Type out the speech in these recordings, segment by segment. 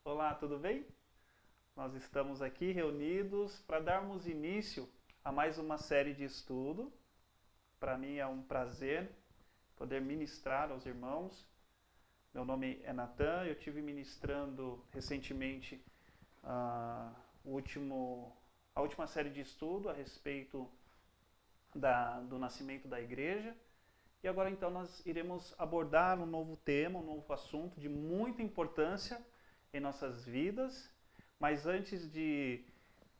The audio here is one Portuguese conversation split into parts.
Olá, tudo bem? Nós estamos aqui reunidos para darmos início a mais uma série de estudo. Para mim é um prazer poder ministrar aos irmãos. Meu nome é Natan, eu tive ministrando recentemente a, a última série de estudo a respeito do nascimento da igreja. E agora então nós iremos abordar um novo tema, um novo assunto de muita importância em nossas vidas. Mas antes de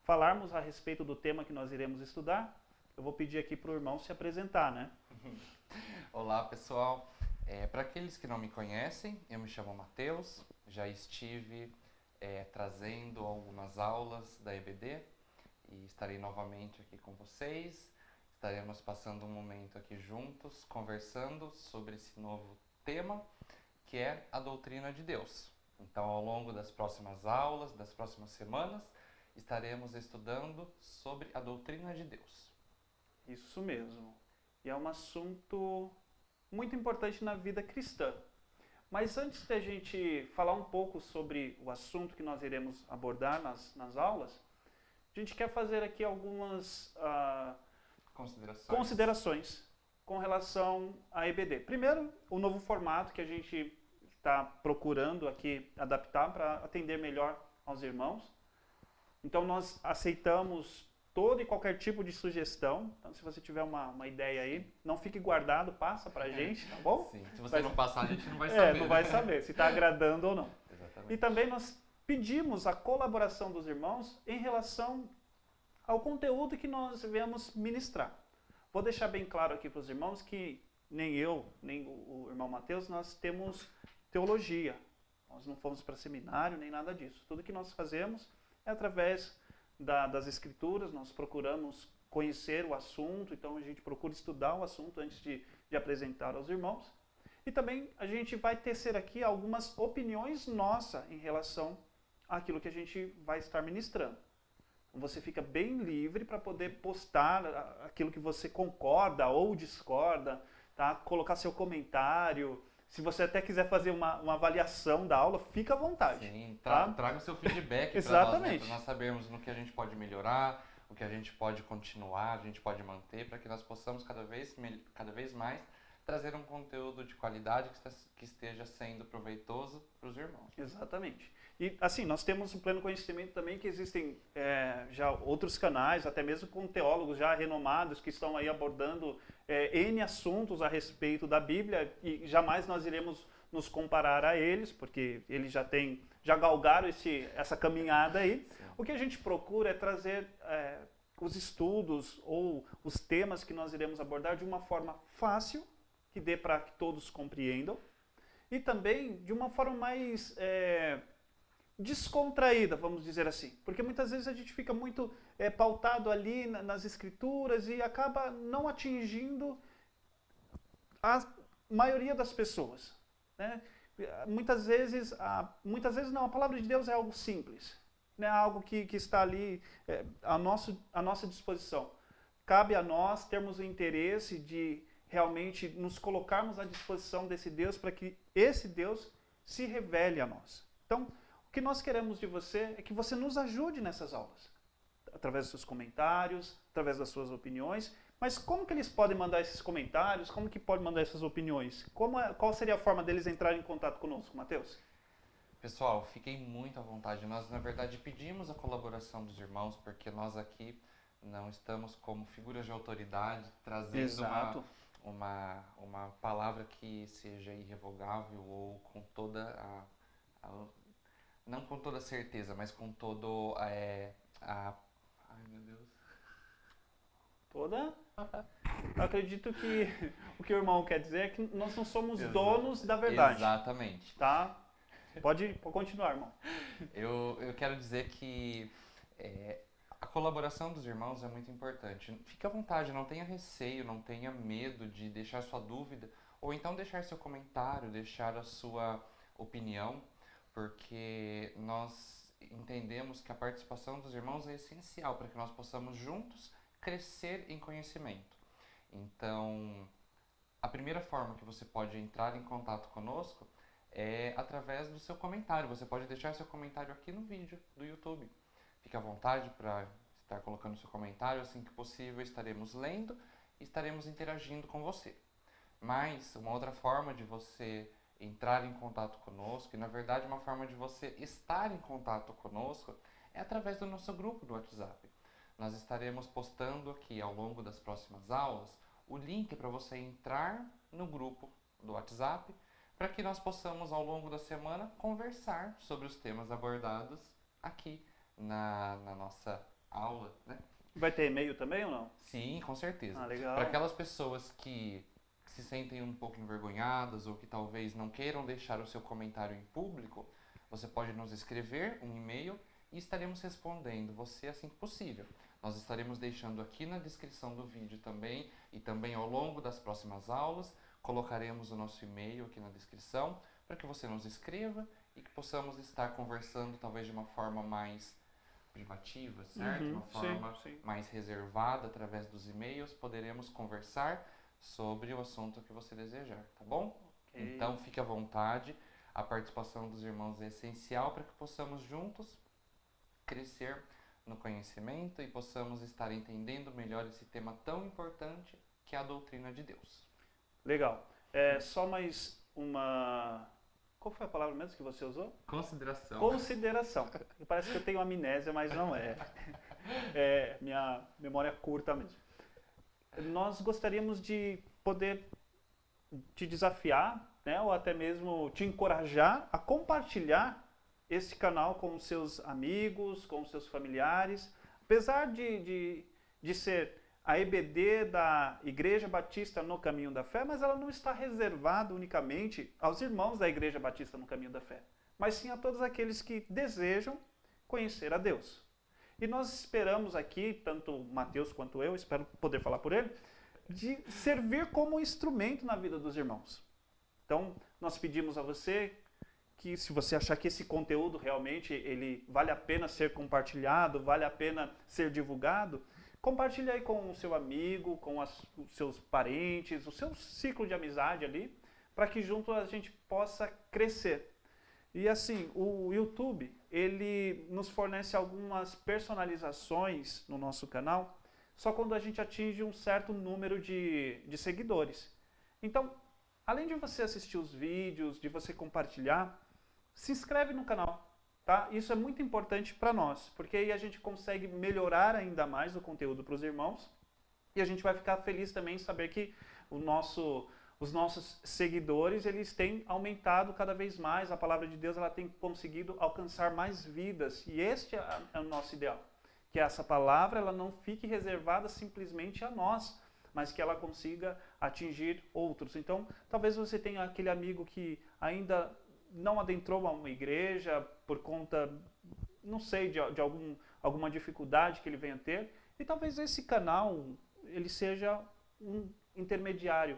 falarmos a respeito do tema que nós iremos estudar, eu vou pedir aqui para o irmão se apresentar, né? Olá, pessoal. Para aqueles que não me conhecem, eu me chamo Matheus, já estive trazendo algumas aulas da EBD e estarei novamente aqui com vocês. Estaremos passando um momento aqui juntos, conversando sobre esse novo tema, que é a doutrina de Deus. Então, ao longo das próximas aulas, das próximas semanas, estaremos estudando sobre a doutrina de Deus. Isso mesmo. E é um assunto muito importante na vida cristã. Mas antes de a gente falar um pouco sobre o assunto que nós iremos abordar nas aulas, a gente quer fazer aqui algumas considerações com relação à EBD. Primeiro, o novo formato que a gente está procurando aqui adaptar para atender melhor aos irmãos. Então nós aceitamos todo e qualquer tipo de sugestão. Então se você tiver uma ideia aí, não fique guardado, passa para a gente, tá bom? Sim, se você não passar, a gente não vai saber. Não vai saber se está agradando ou não. Exatamente. E também nós pedimos a colaboração dos irmãos em relação ao conteúdo que nós viemos ministrar. Vou deixar bem claro aqui para os irmãos que nem eu, nem o irmão Matheus, nós temos teologia. Nós não fomos para seminário, nem nada disso. Tudo que nós fazemos é através das escrituras, nós procuramos conhecer o assunto, então a gente procura estudar o assunto antes de apresentar aos irmãos. E também a gente vai tecer aqui algumas opiniões nossas em relação àquilo que a gente vai estar ministrando. Você fica bem livre para poder postar aquilo que você concorda ou discorda, tá? Colocar seu comentário. Se você até quiser fazer uma avaliação da aula, fica à vontade. Sim, tá? Traga o seu feedback para Exatamente. nós sabermos no que a gente pode melhorar, o que a gente pode continuar, a gente pode manter, para que nós possamos cada vez mais trazer um conteúdo de qualidade que esteja sendo proveitoso para os irmãos. Exatamente. E assim, nós temos um pleno conhecimento também que existem já outros canais, até mesmo com teólogos já renomados que estão aí abordando N assuntos a respeito da Bíblia e jamais nós iremos nos comparar a eles, porque eles já galgaram essa caminhada aí. Sim. O que a gente procura é trazer os estudos ou os temas que nós iremos abordar de uma forma fácil, que dê para que todos compreendam, e também de uma forma mais descontraída, vamos dizer assim. Porque muitas vezes a gente fica muito pautado ali nas escrituras e acaba não atingindo a maioria das pessoas. Né? Muitas vezes não, a palavra de Deus é algo simples, né? Algo que está ali à nossa disposição. Cabe a nós termos o interesse de realmente nos colocarmos à disposição desse Deus para que esse Deus se revele a nós. Então, o que nós queremos de você é que você nos ajude nessas aulas, através dos seus comentários, através das suas opiniões. Mas como que eles podem mandar esses comentários? Como que podem mandar essas opiniões? Qual seria a forma deles entrarem em contato conosco, Matheus? Pessoal, fiquem muito à vontade. Nós, na verdade, pedimos a colaboração dos irmãos, porque nós aqui não estamos como figuras de autoridade, trazendo uma palavra que seja irrevogável ou com toda não com toda certeza, mas com todo ai meu Deus. Toda? Eu acredito que o que o irmão quer dizer é que nós não somos donos da verdade. Exatamente. Tá? Pode continuar, irmão. Eu quero dizer que a colaboração dos irmãos é muito importante. Fique à vontade, não tenha receio, não tenha medo de deixar sua dúvida, ou então deixar seu comentário, deixar a sua opinião, porque nós entendemos que a participação dos irmãos é essencial para que nós possamos juntos crescer em conhecimento. Então, a primeira forma que você pode entrar em contato conosco é através do seu comentário. Você pode deixar seu comentário aqui no vídeo do YouTube. Fique à vontade para estar colocando seu comentário. Assim que possível, estaremos lendo e estaremos interagindo com você. Mas uma outra forma de você entrar em contato conosco, e na verdade uma forma de você estar em contato conosco, é através do nosso grupo do WhatsApp. Nós estaremos postando aqui ao longo das próximas aulas o link para você entrar no grupo do WhatsApp, para que nós possamos ao longo da semana conversar sobre os temas abordados aqui na nossa aula, né? Vai ter e-mail também ou não? Sim, com certeza. Legal. Para aquelas pessoas que se sentem um pouco envergonhadas ou que talvez não queiram deixar o seu comentário em público, você pode nos escrever um e-mail e estaremos respondendo você assim que possível. Nós estaremos deixando aqui na descrição do vídeo também e também ao longo das próximas aulas, colocaremos o nosso e-mail aqui na descrição para que você nos escreva e que possamos estar conversando talvez de uma forma mais privativa, certo? Uma forma sim. mais reservada através dos e-mails, poderemos conversar sobre o assunto que você desejar, tá bom? Okay. Então fique à vontade, a participação dos irmãos é essencial para que possamos juntos crescer no conhecimento e possamos estar entendendo melhor esse tema tão importante que é a doutrina de Deus. Legal. Só mais uma... Qual foi a palavra mesmo que você usou? Consideração. Consideração. Parece que eu tenho amnésia, mas não é. Minha memória curta mesmo. Nós gostaríamos de poder te desafiar, né, ou até mesmo te encorajar a compartilhar esse canal com os seus amigos, com os seus familiares. Apesar de ser a EBD da Igreja Batista no Caminho da Fé, mas ela não está reservada unicamente aos irmãos da Igreja Batista no Caminho da Fé, mas sim a todos aqueles que desejam conhecer a Deus. E nós esperamos aqui, tanto o Mateus quanto eu, espero poder falar por ele, de servir como instrumento na vida dos irmãos. Então, nós pedimos a você que, se você achar que esse conteúdo realmente ele vale a pena ser compartilhado, vale a pena ser divulgado, compartilhe aí com o seu amigo, com os seus parentes, o seu ciclo de amizade ali, para que junto a gente possa crescer. E assim, o YouTube, ele nos fornece algumas personalizações no nosso canal, só quando a gente atinge um certo número de seguidores. Então, além de você assistir os vídeos, de você compartilhar, se inscreve no canal, tá? Isso é muito importante para nós, porque aí a gente consegue melhorar ainda mais o conteúdo para os irmãos e a gente vai ficar feliz também em saber que os nossos seguidores, eles têm aumentado cada vez mais, a palavra de Deus ela tem conseguido alcançar mais vidas, e este é o nosso ideal, que essa palavra ela não fique reservada simplesmente a nós, mas que ela consiga atingir outros. Então, talvez você tenha aquele amigo que ainda não adentrou a uma igreja por conta, não sei, de alguma dificuldade que ele venha ter, e talvez esse canal ele seja um intermediário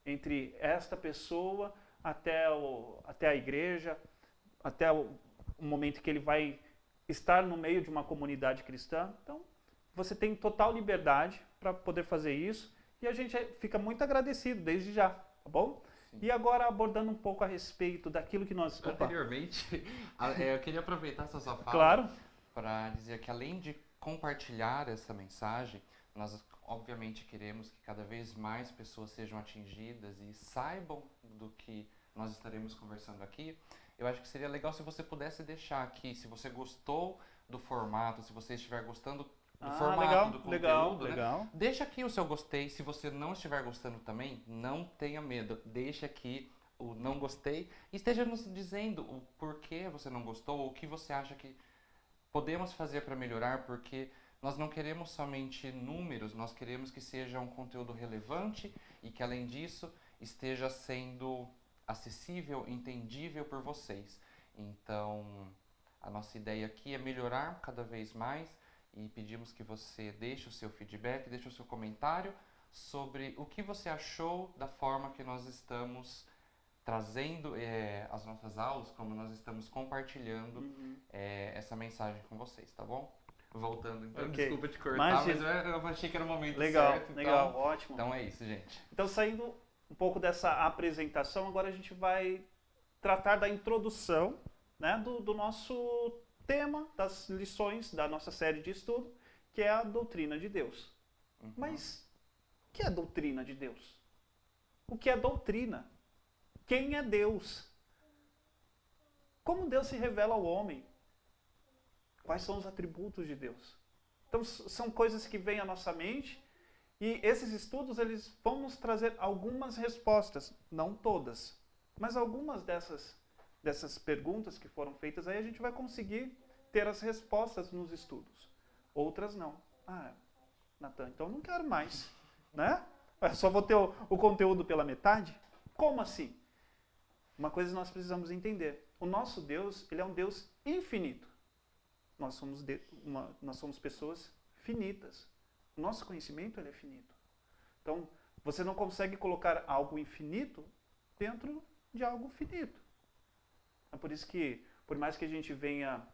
entre esta pessoa até a igreja, até o momento que ele vai estar no meio de uma comunidade cristã. Então, você tem total liberdade para poder fazer isso e a gente fica muito agradecido desde já, tá bom? Sim. E agora, abordando um pouco a respeito daquilo que nós... Anteriormente, eu queria aproveitar essa sua fala claro, para dizer que além de compartilhar essa mensagem, nós obviamente queremos que cada vez mais pessoas sejam atingidas e saibam do que nós estaremos conversando aqui. Eu acho que seria legal se você pudesse deixar aqui, se você gostou do formato, se você estiver gostando do formato, legal, do conteúdo, legal. Né? Deixa aqui o seu gostei. Se você não estiver gostando também, não tenha medo. Deixa aqui o não gostei e esteja nos dizendo o porquê você não gostou, ou o que você acha que podemos fazer para melhorar, porque nós não queremos somente números, nós queremos que seja um conteúdo relevante e que, além disso, esteja sendo acessível, entendível por vocês. Então, a nossa ideia aqui é melhorar cada vez mais e pedimos que você deixe o seu feedback, deixe o seu comentário sobre o que você achou da forma que nós estamos trazendo as nossas aulas, como nós estamos compartilhando essa mensagem com vocês, tá bom? Voltando, então, desculpa te cortar, mas eu achei que era o momento certo. Legal, então, ótimo. Então é isso, gente. Então, saindo um pouco dessa apresentação, agora a gente vai tratar da introdução, né, do nosso tema, das lições da nossa série de estudo, que é a doutrina de Deus. Mas o que é a doutrina de Deus? O que é doutrina? Quem é Deus? Como Deus se revela ao homem? Quais são os atributos de Deus? Então, são coisas que vêm à nossa mente e esses estudos eles vão nos trazer algumas respostas, não todas, mas algumas dessas perguntas que foram feitas aí a gente vai conseguir ter as respostas nos estudos. Outras não. Natan, então eu não quero mais, né? Eu só vou ter o conteúdo pela metade? Como assim? Uma coisa nós precisamos entender. O nosso Deus, ele é um Deus infinito. Nós somos pessoas finitas. O nosso conhecimento ele é finito. Então, você não consegue colocar algo infinito dentro de algo finito. É por isso que, por mais que a gente venha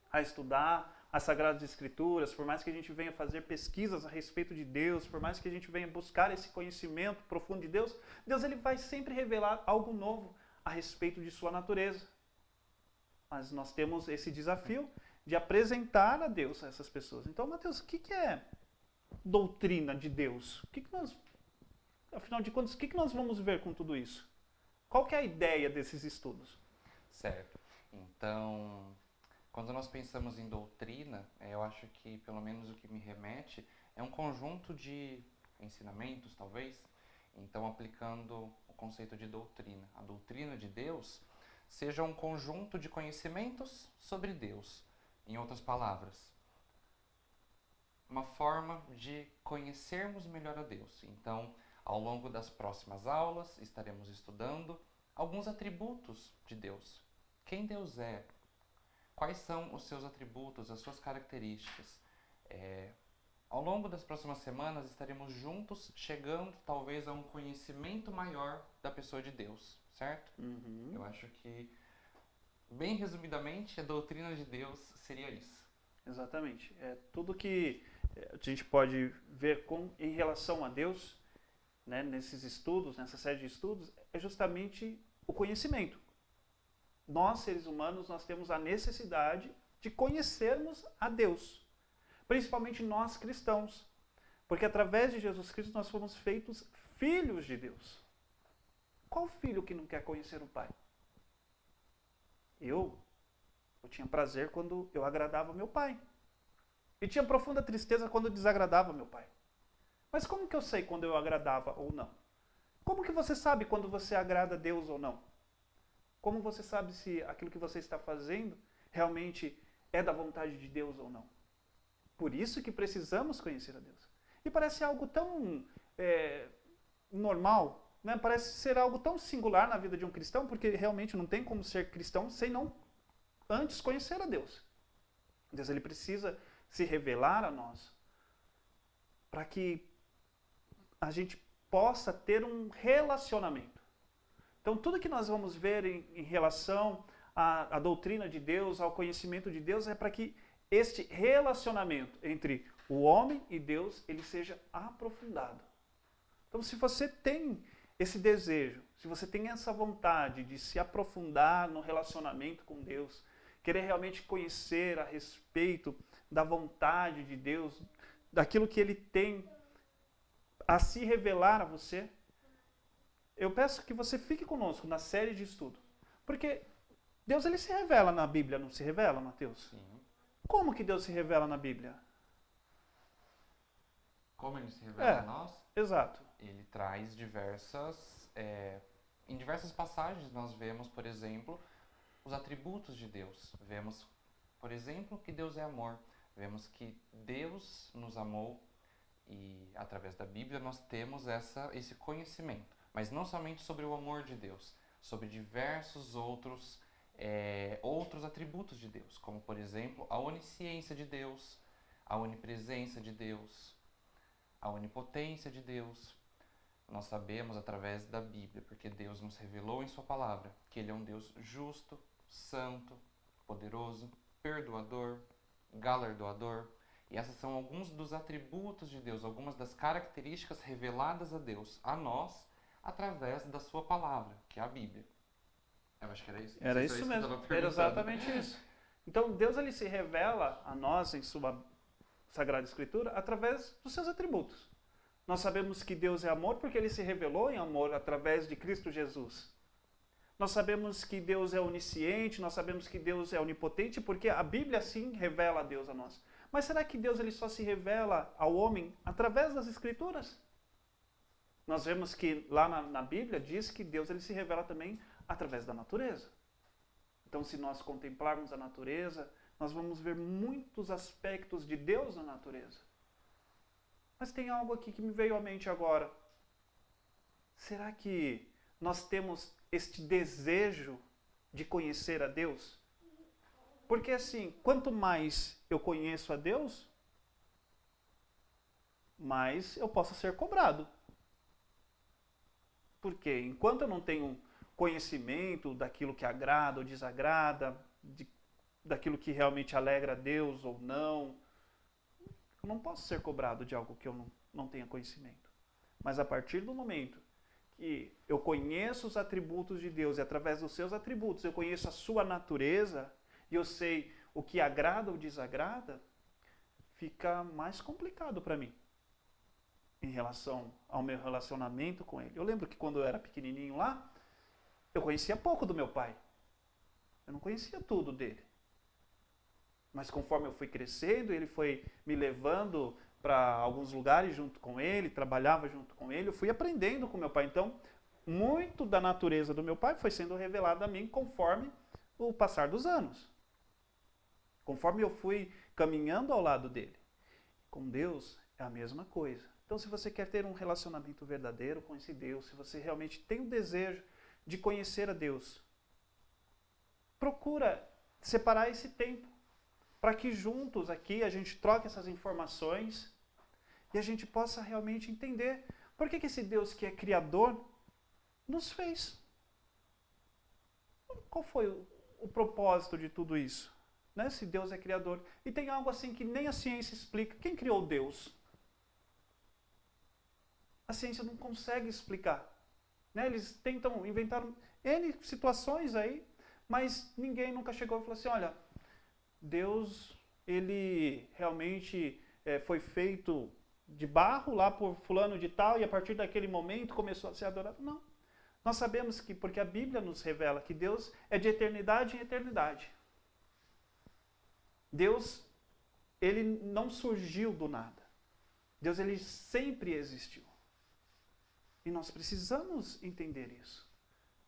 a estudar as Sagradas Escrituras, por mais que a gente venha fazer pesquisas a respeito de Deus, por mais que a gente venha buscar esse conhecimento profundo de Deus, Deus ele vai sempre revelar algo novo a respeito de sua natureza. Mas nós temos esse desafio de apresentar a Deus a essas pessoas. Então, Mateus, o que é doutrina de Deus? Afinal de contas, o que nós vamos ver com tudo isso? Qual que é a ideia desses estudos? Certo. Então, quando nós pensamos em doutrina, eu acho que, pelo menos o que me remete, é um conjunto de ensinamentos, talvez. Então, aplicando o conceito de doutrina. A doutrina de Deus seja um conjunto de conhecimentos sobre Deus. Em outras palavras, uma forma de conhecermos melhor a Deus. Então, ao longo das próximas aulas, estaremos estudando alguns atributos de Deus. Quem Deus é? Quais são os seus atributos, as suas características? Ao longo das próximas semanas, estaremos juntos, chegando talvez a um conhecimento maior da pessoa de Deus, certo? Eu acho que, bem resumidamente, a doutrina de Deus seria isso. Exatamente. Tudo que a gente pode ver em relação a Deus, né, nesses estudos, nessa série de estudos, é justamente o conhecimento. Nós, seres humanos, nós temos a necessidade de conhecermos a Deus. Principalmente nós cristãos. Porque através de Jesus Cristo nós fomos feitos filhos de Deus. Qual filho que não quer conhecer o Pai? Eu tinha prazer quando eu agradava meu pai. E tinha profunda tristeza quando eu desagradava meu pai. Mas como que eu sei quando eu agradava ou não? Como que você sabe quando você agrada a Deus ou não? Como você sabe se aquilo que você está fazendo realmente é da vontade de Deus ou não? Por isso que precisamos conhecer a Deus. E parece algo tão normal, né? Parece ser algo tão singular na vida de um cristão, porque realmente não tem como ser cristão sem não antes conhecer a Deus. Deus ele precisa se revelar a nós para que a gente possa ter um relacionamento. Então, tudo que nós vamos ver em relação à doutrina de Deus, ao conhecimento de Deus, é para que este relacionamento entre o homem e Deus ele seja aprofundado. Então, se você tem esse desejo, se você tem essa vontade de se aprofundar no relacionamento com Deus, querer realmente conhecer a respeito da vontade de Deus, daquilo que Ele tem a se revelar a você, eu peço que você fique conosco na série de estudo. Porque Deus ele se revela na Bíblia, não se revela, Mateus? Sim. Como que Deus se revela na Bíblia? Como ele se revela a nós? Exato. Ele traz em diversas passagens nós vemos, por exemplo, os atributos de Deus. Vemos, por exemplo, que Deus é amor. Vemos que Deus nos amou e através da Bíblia nós temos esse conhecimento. Mas não somente sobre o amor de Deus, sobre diversos outros atributos de Deus, como por exemplo a onisciência de Deus, a onipresença de Deus, a onipotência de Deus. Nós sabemos através da Bíblia, porque Deus nos revelou em sua palavra, que Ele é um Deus justo, santo, poderoso, perdoador, galardoador. E esses são alguns dos atributos de Deus, algumas das características reveladas a Deus, a nós, através da sua palavra, que é a Bíblia. Eu acho que era isso. Era isso mesmo, era exatamente isso. Então Deus ele se revela a nós em sua Sagrada Escritura através dos seus atributos. Nós sabemos que Deus é amor porque ele se revelou em amor através de Cristo Jesus. Nós sabemos que Deus é onisciente, nós sabemos que Deus é onipotente porque a Bíblia sim revela a Deus a nós. Mas será que Deus ele só se revela ao homem através das Escrituras? Nós vemos que lá na Bíblia diz que Deus ele se revela também através da natureza. Então, se nós contemplarmos a natureza, nós vamos ver muitos aspectos de Deus na natureza. Mas tem algo aqui que me veio à mente agora. Será que nós temos este desejo de conhecer a Deus? Porque assim, quanto mais eu conheço a Deus, mais eu posso ser cobrado. Porque enquanto eu não tenho conhecimento daquilo que agrada ou desagrada, daquilo que realmente alegra a Deus ou não, eu não posso ser cobrado de algo que eu não tenha conhecimento. Mas a partir do momento que eu conheço os atributos de Deus e através dos seus atributos eu conheço a sua natureza e eu sei o que agrada ou desagrada, fica mais complicado para mim em relação ao meu relacionamento com ele. Eu lembro que quando eu era pequenininho lá, eu conhecia pouco do meu pai. Eu não conhecia tudo dele. Mas conforme eu fui crescendo, ele foi me levando para alguns lugares junto com ele, trabalhava junto com ele, eu fui aprendendo com meu pai. Então, muito da natureza do meu pai foi sendo revelada a mim conforme o passar dos anos. Conforme eu fui caminhando ao lado dele. Com Deus é a mesma coisa. Então, se você quer ter um relacionamento verdadeiro com esse Deus, se você realmente tem o desejo de conhecer a Deus, procura separar esse tempo para que juntos aqui a gente troque essas informações e a gente possa realmente entender por que esse Deus que é criador nos fez. Qual foi o propósito de tudo isso? Né? Se Deus é criador. E tem algo assim que nem a ciência explica. Quem criou Deus? A ciência não consegue explicar. Né? Eles tentam inventar N situações aí, mas ninguém nunca chegou e falou assim, olha, Deus, ele realmente foi feito de barro lá por fulano de tal e a partir daquele momento começou a ser adorado. Não. Nós sabemos que, porque a Bíblia nos revela que Deus é de eternidade em eternidade. Deus, ele não surgiu do nada. Deus, ele sempre existiu. E nós precisamos entender isso.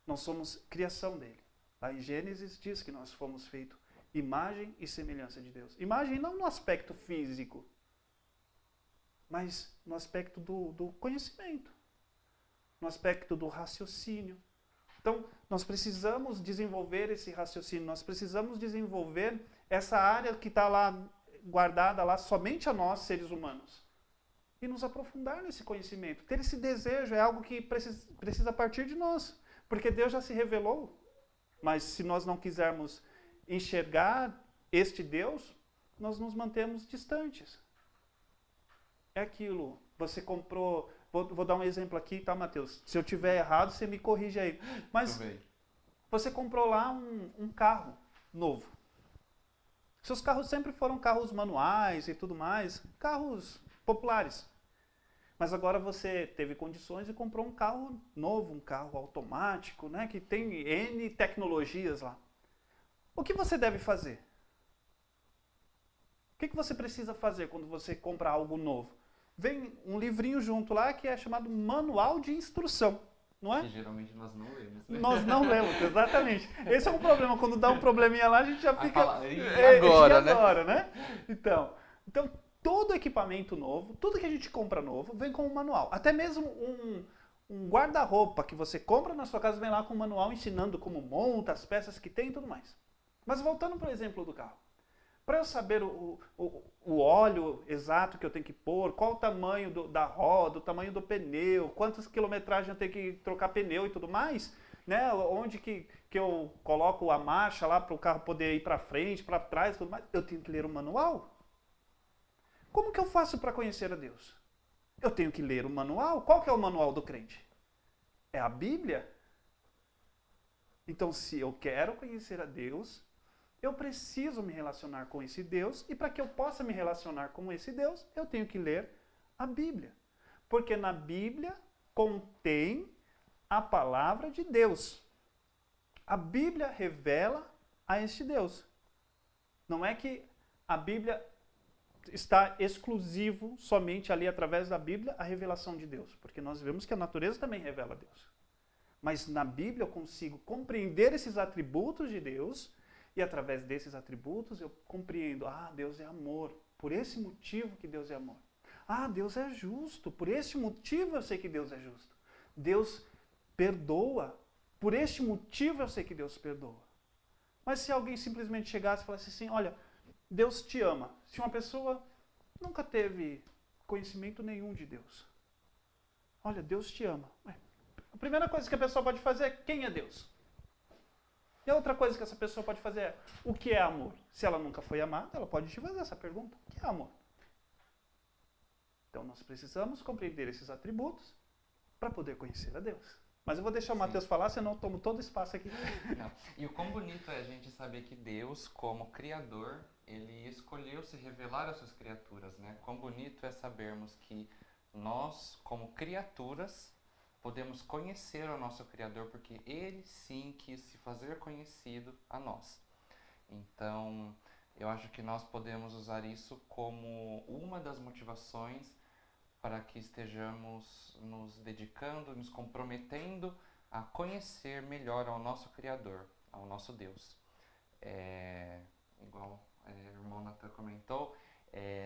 Nós somos criação dele. Lá em Gênesis diz que nós fomos feitos imagem e semelhança de Deus. Imagem não no aspecto físico, mas no aspecto do conhecimento, no aspecto do raciocínio. Então, nós precisamos desenvolver esse raciocínio, nós precisamos desenvolver essa área que está lá guardada lá somente a nós, seres humanos. E nos aprofundar nesse conhecimento. Ter esse desejo é algo que precisa partir de nós. Porque Deus já se revelou. Mas se nós não quisermos enxergar este Deus, nós nos mantemos distantes. É aquilo. Você comprou... Vou dar um exemplo aqui, tá, Matheus? Se eu tiver errado, você me corrige aí. Mas você comprou lá um carro novo. Seus carros sempre foram carros manuais e tudo mais. Carros populares. Mas agora você teve condições e comprou um carro novo, um carro automático, né, que tem N tecnologias lá. O que você deve fazer? O que você precisa fazer quando você compra algo novo? Vem um livrinho junto lá que é chamado Manual de Instrução, não é? Que geralmente nós não lemos. Né? Nós não lemos, exatamente. Esse é um problema. Quando dá um probleminha lá, a gente já fica... E agora, né? Então, todo equipamento novo, tudo que a gente compra novo, vem com um manual. Até mesmo um guarda-roupa que você compra na sua casa vem lá com um manual ensinando como monta, as peças que tem e tudo mais. Mas voltando para o exemplo do carro. Para eu saber o óleo exato que eu tenho que pôr, qual o tamanho da roda, o tamanho do pneu, quantas quilometragens eu tenho que trocar pneu e tudo mais, né? Onde que eu coloco a marcha lá para o carro poder ir para frente, para trás, tudo mais, eu tenho que ler o manual. Como que eu faço para conhecer a Deus? Eu tenho que ler o manual. Qual que é o manual do crente? É a Bíblia. Então, se eu quero conhecer a Deus, eu preciso me relacionar com esse Deus, e para que eu possa me relacionar com esse Deus, eu tenho que ler a Bíblia. Porque na Bíblia contém a palavra de Deus. A Bíblia revela a este Deus. Não é que a Bíblia está exclusivo somente ali através da Bíblia a revelação de Deus, porque nós vemos que a natureza também revela a Deus. Mas na Bíblia eu consigo compreender esses atributos de Deus, e através desses atributos eu compreendo, Deus é amor, por esse motivo que Deus é amor. Deus é justo, por este motivo eu sei que Deus é justo. Deus perdoa, por este motivo eu sei que Deus perdoa. Mas se alguém simplesmente chegasse e falasse assim, olha, Deus te ama. Se uma pessoa nunca teve conhecimento nenhum de Deus, olha, Deus te ama. A primeira coisa que a pessoa pode fazer é, quem é Deus? E a outra coisa que essa pessoa pode fazer é, o que é amor? Se ela nunca foi amada, ela pode te fazer essa pergunta, o que é amor? Então nós precisamos compreender esses atributos para poder conhecer a Deus. Mas eu vou deixar o Mateus falar, senão eu tomo todo o espaço aqui. Não. E o quão bonito é a gente saber que Deus, como Criador, Ele escolheu se revelar às suas criaturas, né? Quão bonito é sabermos que nós, como criaturas, podemos conhecer o nosso Criador, porque Ele sim quis se fazer conhecido a nós. Então, eu acho que nós podemos usar isso como uma das motivações para que estejamos nos dedicando, nos comprometendo a conhecer melhor ao nosso Criador, ao nosso Deus. Igual o irmão Natan comentou,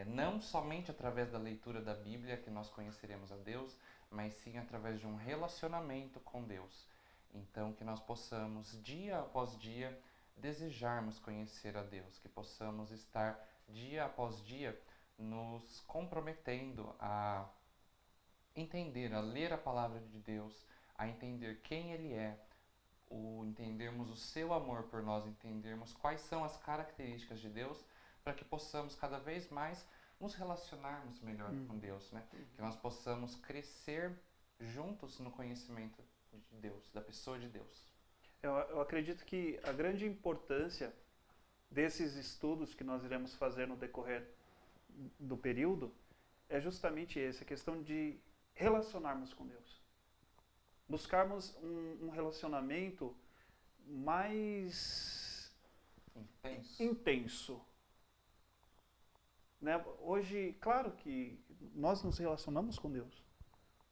não somente através da leitura da Bíblia que nós conheceremos a Deus, mas sim através de um relacionamento com Deus. Então, que nós possamos, dia após dia, desejarmos conhecer a Deus, que possamos estar, dia após dia, nos comprometendo a entender, a ler a palavra de Deus, a entender quem Ele é, entendermos o seu amor por nós, entendermos quais são as características de Deus, para que possamos cada vez mais nos relacionarmos melhor com Deus, né? Que nós possamos crescer juntos no conhecimento de Deus, da pessoa de Deus. Eu acredito que a grande importância desses estudos que nós iremos fazer no decorrer do período é justamente essa questão de relacionarmos com Deus. Buscarmos um relacionamento mais intenso. Né? Hoje, claro que nós nos relacionamos com Deus,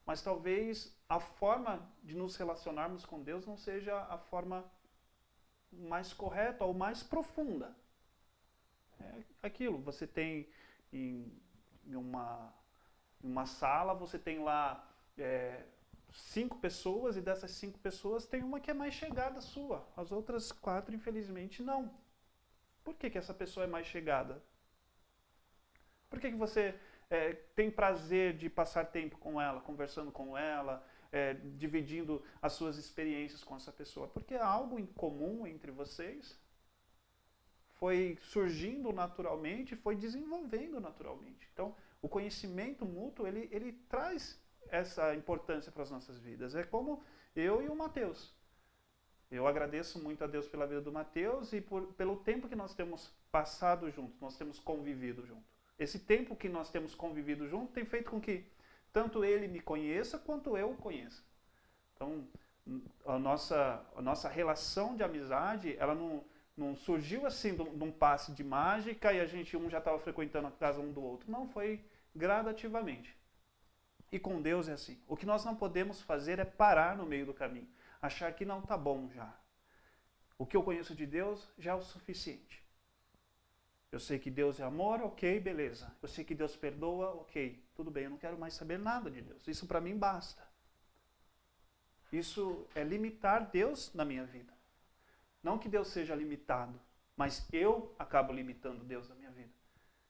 mas talvez a forma de nos relacionarmos com Deus não seja a forma mais correta ou mais profunda. É aquilo, você tem em uma sala, você tem lá 5 pessoas, e dessas 5 pessoas tem uma que é mais chegada sua. As outras 4, infelizmente, não. Por que essa pessoa é mais chegada? Por que você tem prazer de passar tempo com ela, conversando com ela, dividindo as suas experiências com essa pessoa? Porque é algo em comum entre vocês. Foi surgindo naturalmente, foi desenvolvendo naturalmente. Então, o conhecimento mútuo, ele traz essa importância para as nossas vidas. É como eu e o Mateus. Eu agradeço muito a Deus pela vida do Mateus e pelo tempo que nós temos passado juntos, nós temos convivido junto. Esse tempo que nós temos convivido junto tem feito com que tanto ele me conheça quanto eu o conheça. Então, a nossa relação de amizade, ela não surgiu assim num passe de mágica e a gente já estava frequentando a casa um do outro. Não, foi gradativamente. E com Deus é assim. O que nós não podemos fazer é parar no meio do caminho. Achar que não está bom já. O que eu conheço de Deus já é o suficiente. Eu sei que Deus é amor, ok, beleza. Eu sei que Deus perdoa, ok, tudo bem. Eu não quero mais saber nada de Deus. Isso para mim basta. Isso é limitar Deus na minha vida. Não que Deus seja limitado, mas eu acabo limitando Deus na minha vida.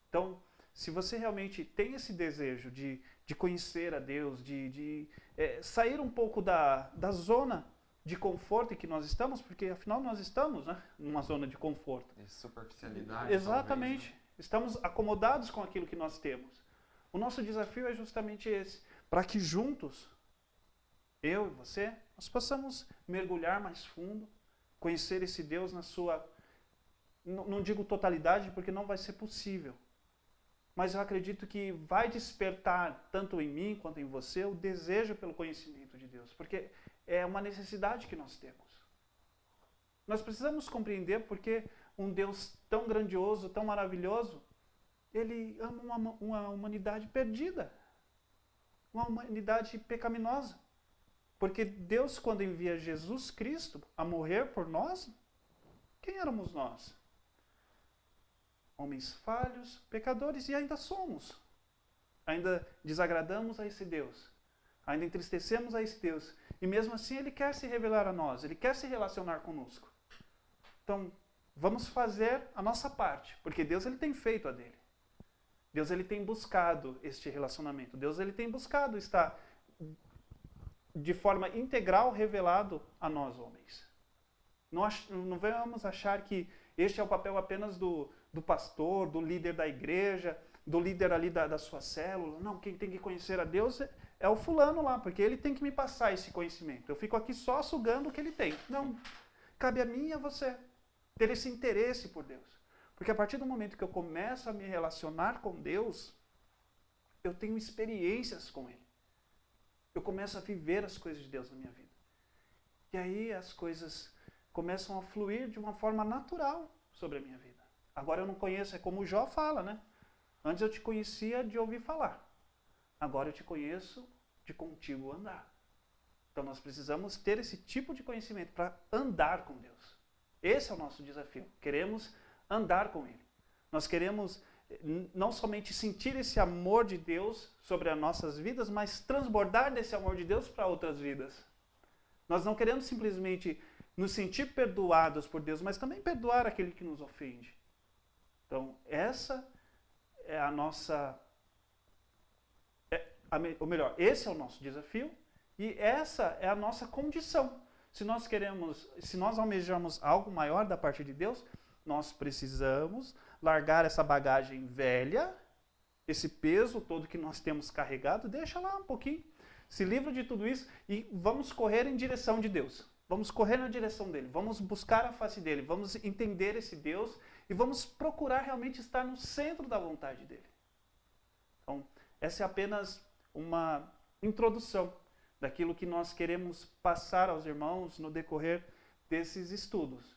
Então, se você realmente tem esse desejo de conhecer a Deus, de sair um pouco da zona de conforto em que nós estamos, porque afinal nós estamos, né, numa zona de conforto. De superficialidade. Exatamente. Talvez, né? Estamos acomodados com aquilo que nós temos. O nosso desafio é justamente esse, para que juntos, eu e você, nós possamos mergulhar mais fundo conhecer esse Deus na sua, não digo totalidade, porque não vai ser possível. Mas eu acredito que vai despertar, tanto em mim quanto em você, o desejo pelo conhecimento de Deus. Porque é uma necessidade que nós temos. Nós precisamos compreender porque um Deus tão grandioso, tão maravilhoso, Ele ama uma humanidade perdida. Uma humanidade pecaminosa. Porque Deus, quando envia Jesus Cristo a morrer por nós, quem éramos nós? Homens falhos, pecadores, e ainda somos. Ainda desagradamos a esse Deus. Ainda entristecemos a esse Deus. E mesmo assim Ele quer se revelar a nós, Ele quer se relacionar conosco. Então, vamos fazer a nossa parte, porque Deus ele tem feito a dele. Deus ele tem buscado este relacionamento. Deus ele tem buscado estar de forma integral revelado a nós, homens. Não vamos achar que este é o papel apenas do pastor, do líder da igreja, do líder ali da sua célula. Não, quem tem que conhecer a Deus é o fulano lá, porque ele tem que me passar esse conhecimento. Eu fico aqui só sugando o que ele tem. Não, cabe a mim e a você ter esse interesse por Deus. Porque a partir do momento que eu começo a me relacionar com Deus, eu tenho experiências com Ele. Eu começo a viver as coisas de Deus na minha vida. E aí as coisas começam a fluir de uma forma natural sobre a minha vida. Agora eu não conheço, é como o Jó fala, né? Antes eu te conhecia de ouvir falar. Agora eu te conheço de contigo andar. Então nós precisamos ter esse tipo de conhecimento para andar com Deus. Esse é o nosso desafio. Queremos andar com Ele. Nós queremos não somente sentir esse amor de Deus sobre as nossas vidas, mas transbordar desse amor de Deus para outras vidas. Nós não queremos simplesmente nos sentir perdoados por Deus, mas também perdoar aquele que nos ofende. Então, essa é a nossa... ou melhor, esse é o nosso desafio e essa é a nossa condição. Se nós almejamos algo maior da parte de Deus, nós precisamos largar essa bagagem velha, esse peso todo que nós temos carregado, deixa lá um pouquinho, se livra de tudo isso e vamos correr em direção de Deus. Vamos correr na direção dele, vamos buscar a face dele, vamos entender esse Deus e vamos procurar realmente estar no centro da vontade dele. Então, essa é apenas uma introdução daquilo que nós queremos passar aos irmãos no decorrer desses estudos.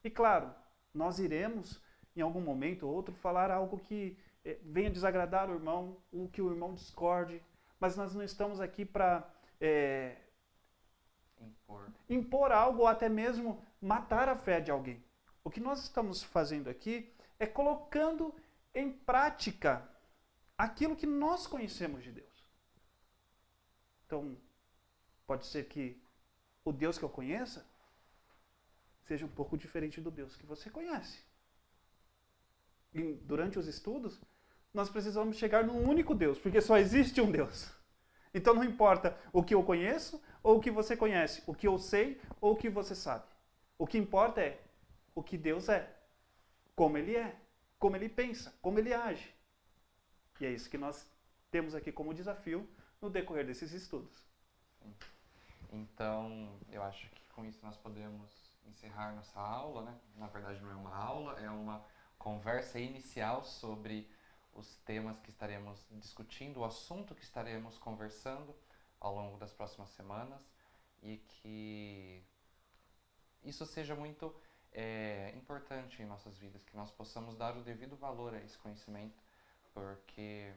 E claro, nós iremos, em algum momento ou outro, falar algo que venha desagradar o irmão, ou que o irmão discorde, mas nós não estamos aqui para impor algo ou até mesmo matar a fé de alguém. O que nós estamos fazendo aqui é colocando em prática aquilo que nós conhecemos de Deus. Então, pode ser que o Deus que eu conheça seja um pouco diferente do Deus que você conhece. E durante os estudos, nós precisamos chegar num único Deus, porque só existe um Deus. Então não importa o que eu conheço ou o que você conhece, o que eu sei ou o que você sabe. O que importa é o que Deus é, como Ele pensa, como Ele age. E é isso que nós temos aqui como desafio no decorrer desses estudos. Então, eu acho que com isso nós podemos encerrar nossa aula, né? Na verdade não é uma aula, é uma conversa inicial sobre os temas que estaremos discutindo, o assunto que estaremos conversando ao longo das próximas semanas e que isso seja muito importante em nossas vidas, que nós possamos dar o devido valor a esse conhecimento, porque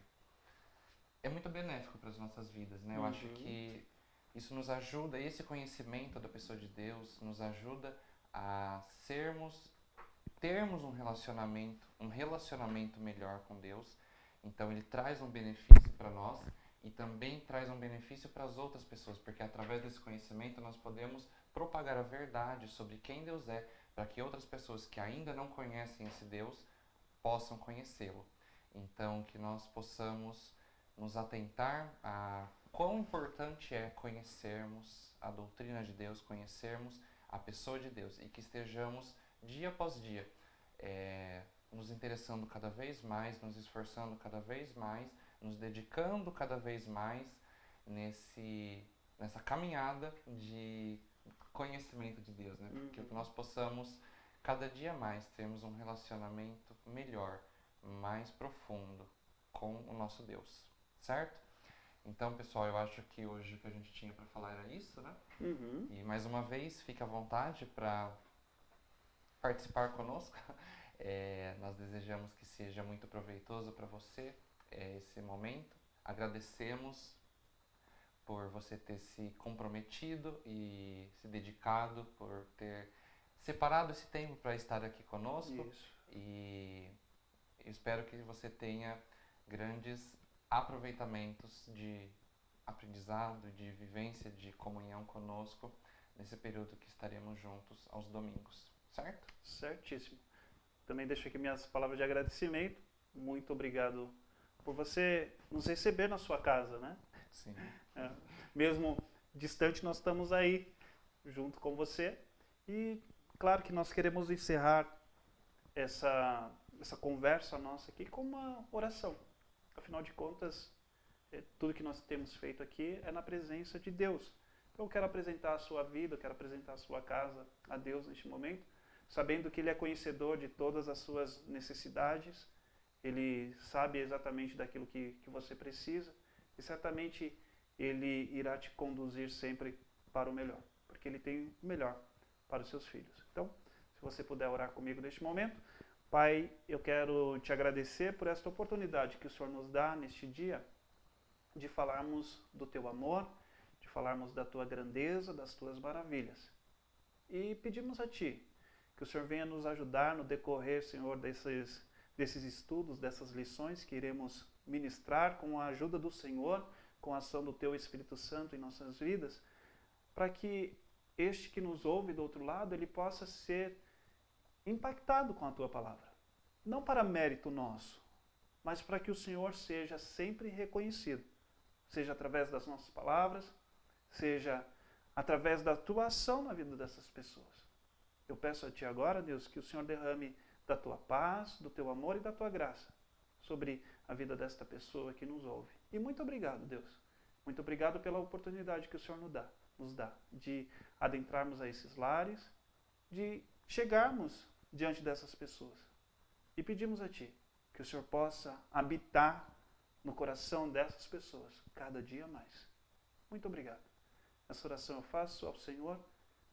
é muito benéfico para as nossas vidas, né? Eu acho que isso nos ajuda, esse conhecimento da pessoa de Deus nos ajuda a termos um relacionamento melhor com Deus. Então ele traz um benefício para nós e também traz um benefício para as outras pessoas, porque através desse conhecimento nós podemos propagar a verdade sobre quem Deus é, para que outras pessoas que ainda não conhecem esse Deus possam conhecê-lo. Então que nós possamos nos atentar a quão importante é conhecermos a doutrina de Deus, conhecermos a pessoa de Deus e que estejamos dia após dia nos interessando cada vez mais, nos esforçando cada vez mais, nos dedicando cada vez mais nessa caminhada de conhecimento de Deus, né? Porque que nós possamos cada dia mais termos um relacionamento melhor, mais profundo com o nosso Deus, certo? Então, pessoal, eu acho que hoje o que a gente tinha para falar era isso, né? E mais uma vez, fique à vontade para participar conosco. Nós desejamos que seja muito proveitoso para você esse momento. Agradecemos por você ter se comprometido e se dedicado, por ter separado esse tempo para estar aqui conosco. Isso. E eu espero que você tenha grandes aproveitamentos de aprendizado, de vivência, de comunhão conosco nesse período que estaremos juntos aos domingos, certo? Certíssimo. Também deixo aqui minhas palavras de agradecimento. Muito obrigado por você nos receber na sua casa, né? Sim. Mesmo distante, nós estamos aí junto com você. E claro que nós queremos encerrar essa conversa nossa aqui com uma oração. Afinal de contas, tudo que nós temos feito aqui é na presença de Deus. Então eu quero apresentar a sua vida, eu quero apresentar a sua casa a Deus neste momento, sabendo que Ele é conhecedor de todas as suas necessidades, Ele sabe exatamente daquilo que você precisa e certamente Ele irá te conduzir sempre para o melhor, porque Ele tem o melhor para os seus filhos. Então, se você puder orar comigo neste momento. Pai, eu quero te agradecer por esta oportunidade que o Senhor nos dá neste dia de falarmos do Teu amor, de falarmos da Tua grandeza, das Tuas maravilhas. E pedimos a Ti que o Senhor venha nos ajudar no decorrer, Senhor, desses estudos, dessas lições que iremos ministrar com a ajuda do Senhor, com a ação do Teu Espírito Santo em nossas vidas, para que este que nos ouve do outro lado, ele possa ser impactado com a Tua palavra. Não para mérito nosso, mas para que o Senhor seja sempre reconhecido. Seja através das nossas palavras, seja através da Tua ação na vida dessas pessoas. Eu peço a Ti agora, Deus, que o Senhor derrame da Tua paz, do Teu amor e da Tua graça sobre a vida desta pessoa que nos ouve. E muito obrigado, Deus. Muito obrigado pela oportunidade que o Senhor nos dá de adentrarmos a esses lares, de chegarmos diante dessas pessoas. E pedimos a Ti que o Senhor possa habitar no coração dessas pessoas cada dia mais. Muito obrigado. Essa oração eu faço ao Senhor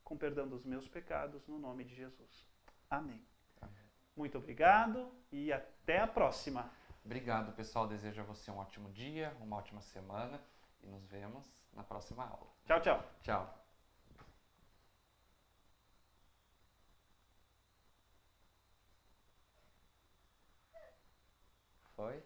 com perdão dos meus pecados no nome de Jesus. Amém. Amém. Muito obrigado e até a próxima. Obrigado, pessoal. Desejo a você um ótimo dia, uma ótima semana e nos vemos na próxima aula. Tchau, tchau. Tchau. Foi?